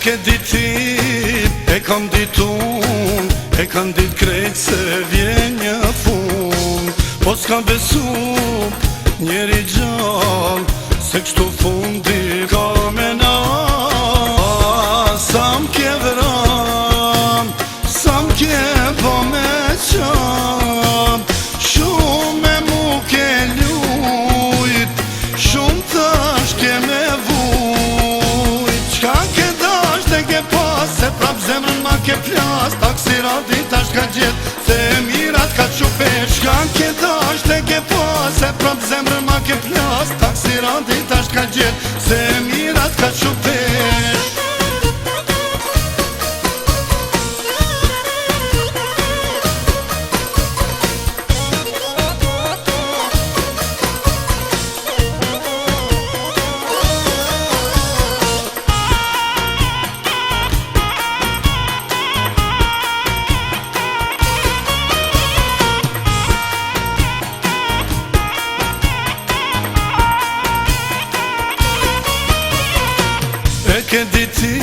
ke diti, e kam ditun, e kam dit krejt se vjen një fund. Po s'ka besu njeri gjall, se kështu fundi ka me na. Sa m'ke vran, sa m'ke po me qan, shumë e mu ke lujt, shumë tash ke me vujt. Qka ke dash dhe ke pas, se prap zemrën ma ke plas, taksirati tash ka gjet, se mirat ka qupesh. Qka ke dash dhe ke pas, se prap zemrën ma ke plas, taksirati tash ka gjet, se mirat ka qupesh. E ke diti,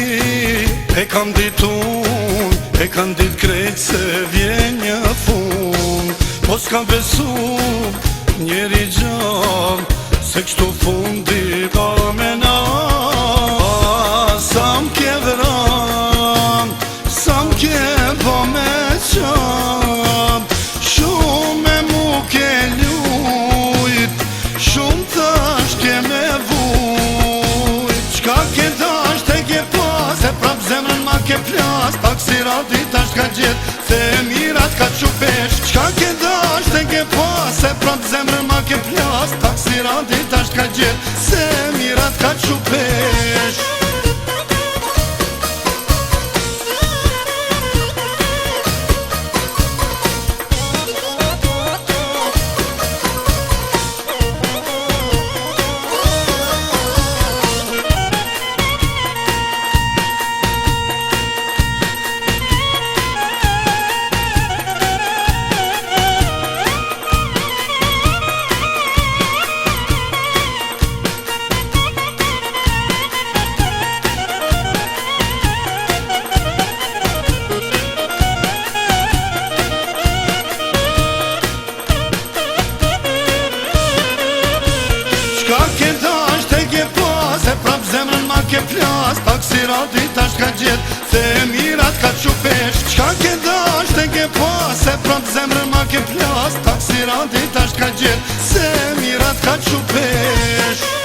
e kam ditun, e kam dit krejt se vjen një fund. Po s'ka besu njeri gjall, se kështu fundi ka me na. Sa m'ke vran, sa m'ke po me qan, shumë e mu ke lujt, shumë tash ke me vujt. Qka ke dash te ke pas, se prap zemrën ma ke plas, taksirati tash ka gjet, se mirat ka qupesh. Qka ke dash te ke pas, se prap zemrën ma ke plas, taksirati tash ka gjet, se mirat ka qupesh. Qka ke dash te ke pas, se prap zemrën ma ke plas, taksirati tash ka gjet, se mirat ka qupesh. Qka ke dash te ke pas, se prap zemrën ma ke plas, taksirati tash ka gjet, se mirat ka qupesh.